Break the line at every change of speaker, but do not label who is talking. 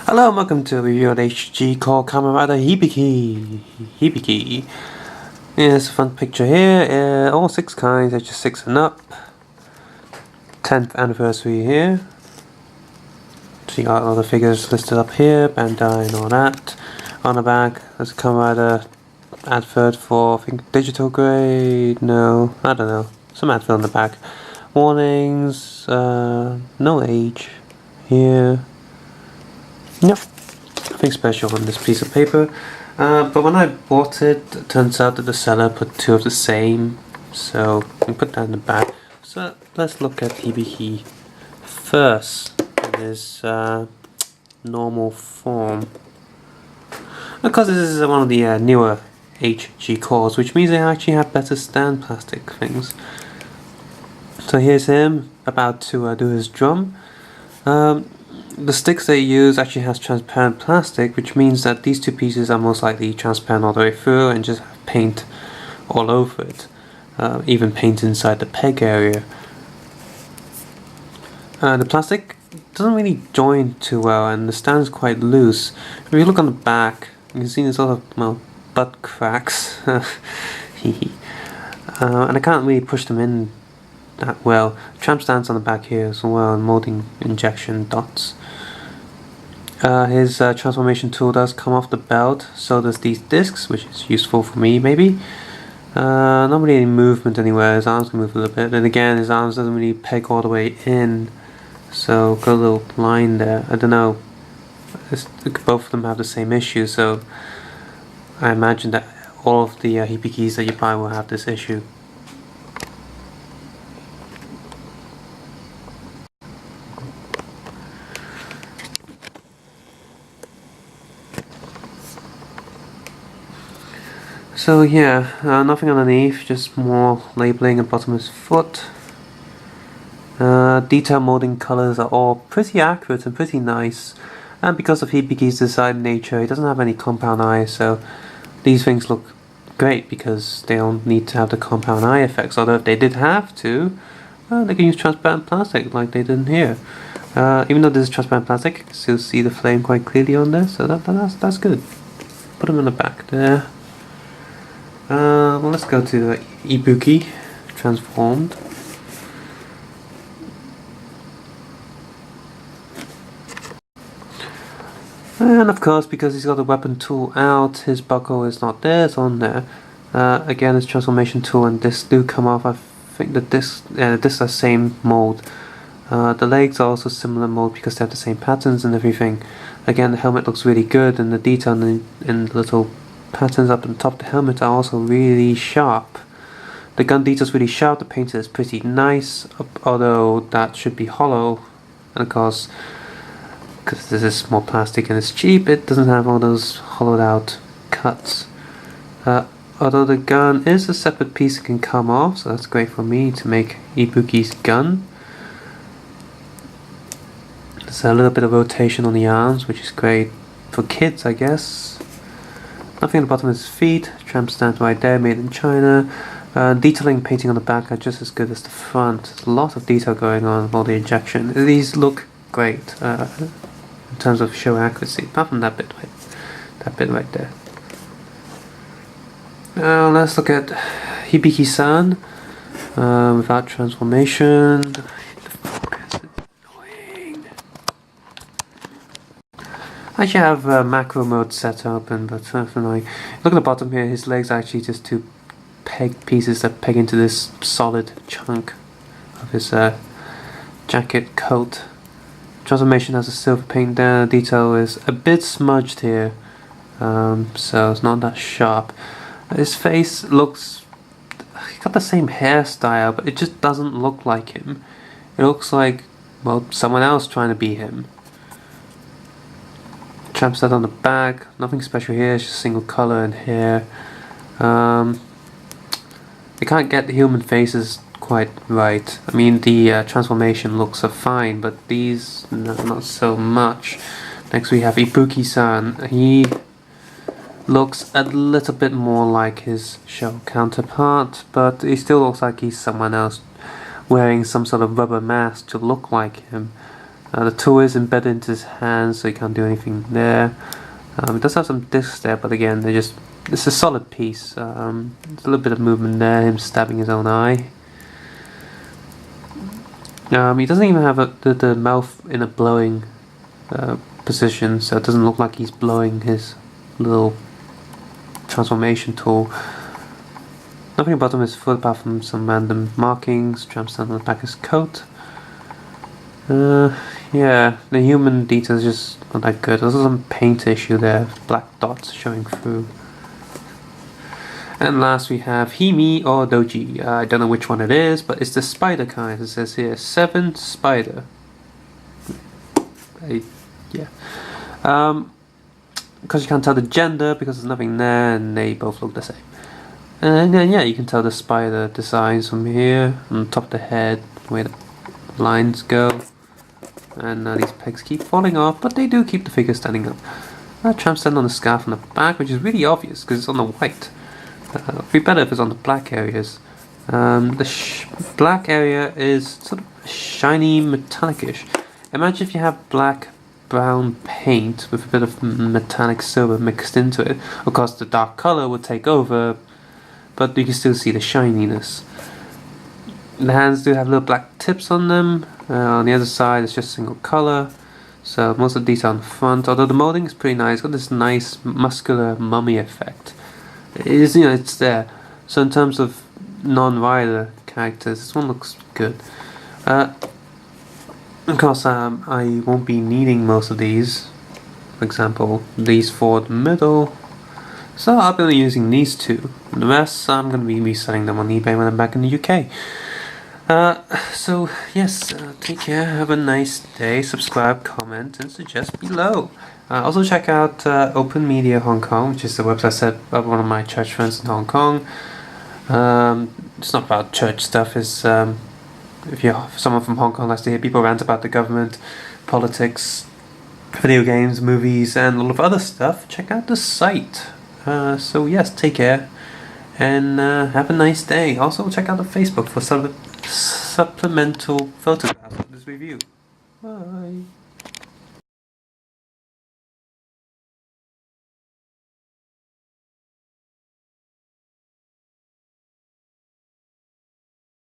Hello and welcome to a review of HG called Kamen Hibiki. Hibiki. Here's a fun picture here. All 6 kinds, just 6 and up. 10th anniversary here. So you got all the figures listed up here, Bandai and all that. On the back, there's a Kamen Rider advert for, I think, digital grade. No, I don't know. Some advert on the back. Warnings, no age here. Nothing special on this piece of paper, but when I bought it, it turns out that the seller put 2 of the same, so I can put that in the back. So let's look at Hibiki first in his normal form. Because this is one of the newer HG cores, which means they actually have better stand plastic things. So here's him about to do his drum. The sticks they use actually has transparent plastic, which means that these 2 pieces are most likely transparent all the way through and just have paint all over it, even paint inside the peg area. The plastic doesn't really join too well and the stand is quite loose. If you look on the back, you can see there's a lot of butt cracks, and I can't really push them in that well. Tramp stands on the back here as well, and molding injection dots. His transformation tool does come off the belt, so does these discs, which is useful for me maybe. Not really any movement anywhere. His arms can move a little bit, and again his arms doesn't really peg all the way in, so got a little line there. I don't know, both of them have the same issue, so I imagine that all of the Hibikis that you buy will have this issue. So yeah, nothing underneath, just more labeling at bottom of his foot. Detail molding colors are all pretty accurate and pretty nice, and because of Hibiki's design nature, he doesn't have any compound eye, so these things look great because they don't need to have the compound eye effects, although if they did have to, they can use transparent plastic like they did in here. Even though this is transparent plastic, you can still see the flame quite clearly on there, so that's good. Put them in the back there. Well, let's go to Hibiki transformed. And of course, because he's got the weapon tool out, his buckle is not there, it's on there. Again, his transformation tool and discs do come off. I think the discs are the same mold. The legs are also similar mold because they have the same patterns and everything. Again, the helmet looks really good, and the detail in the little patterns up on top of the helmet are also really sharp. The gun detail is really sharp, the paint is pretty nice, although that should be hollow, and of course, because this is more plastic and it's cheap, it doesn't have all those hollowed out cuts. Although the gun is a separate piece that can come off, so that's great for me to make Hibiki's gun. There's a little bit of rotation on the arms, which is great for kids, I guess. Nothing at the bottom of his feet, tramp stand right there, made in China. Detailing painting on the back are just as good as the front. There's a lot of detail going on with all the injection. These look great in terms of show accuracy, apart from that bit right there. Now let's look at Hibiki-san without transformation. I actually have macro mode set open, but annoying. Look at the bottom here, his legs are actually just 2 peg pieces that peg into this solid chunk of his jacket coat. Transformation has a silver paint there, the detail is a bit smudged here, so it's not that sharp. His face looks, he's got the same hairstyle, but it just doesn't look like him. It looks like, well, someone else trying to be him. Tramp stud on the back, nothing special here, it's just single colour and hair. They can't get the human faces quite right. I mean, the transformation looks are fine, but these not so much. Next we have Hibiki-san. He looks a little bit more like his show counterpart, but he still looks like he's someone else wearing some sort of rubber mask to look like him. The tool is embedded into his hand, so he can't do anything there. It does have some discs there, but again, it's a solid piece. There's a little bit of movement there, him stabbing his own eye. He doesn't even have the mouth in a blowing position, so it doesn't look like he's blowing his little transformation tool. Nothing about him is full apart from some random markings. Tramps down on the back of his coat. Yeah, the human details just not that good. There's some paint issue there, black dots showing through. And last we have Himi or Doji. I don't know which one it is, but it's the spider kind. It says here 7 spider. Yeah. Because you can't tell the gender because there's nothing there, and they both look the same. And then yeah, you can tell the spider designs from here on the top of the head, where the lines go. And these pegs keep falling off, but they do keep the figure standing up. Tramp stand on the scarf on the back, which is really obvious because it's on the white. It'd be better if it's on the black areas. The black area is sort of shiny, metallic-ish. Imagine if you have black brown paint with a bit of metallic silver mixed into it. Of course, the dark color would take over, but you can still see the shininess. The hands do have little black tips on them. On the other side, it's just single color. So most of the detail on the front, although the molding is pretty nice, it's got this nice muscular mummy effect. It is, it's there. So in terms of non-rider characters, this one looks good. Of course, I won't be needing most of these. For example, these 4 in the middle. So I'll be using these 2. The rest, I'm going to be reselling them on eBay when I'm back in the UK. So yes, take care, have a nice day, subscribe, comment, and suggest below. Also check out Open Media Hong Kong, which is the website set up by one of my church friends in Hong Kong. It's not about church stuff, it's if you're someone from Hong Kong likes to hear people rant about the government, politics, video games, movies, and a lot of other stuff, check out the site. So yes, take care, and have a nice day. Also check out the Facebook for some supplemental photographs of this review. Bye.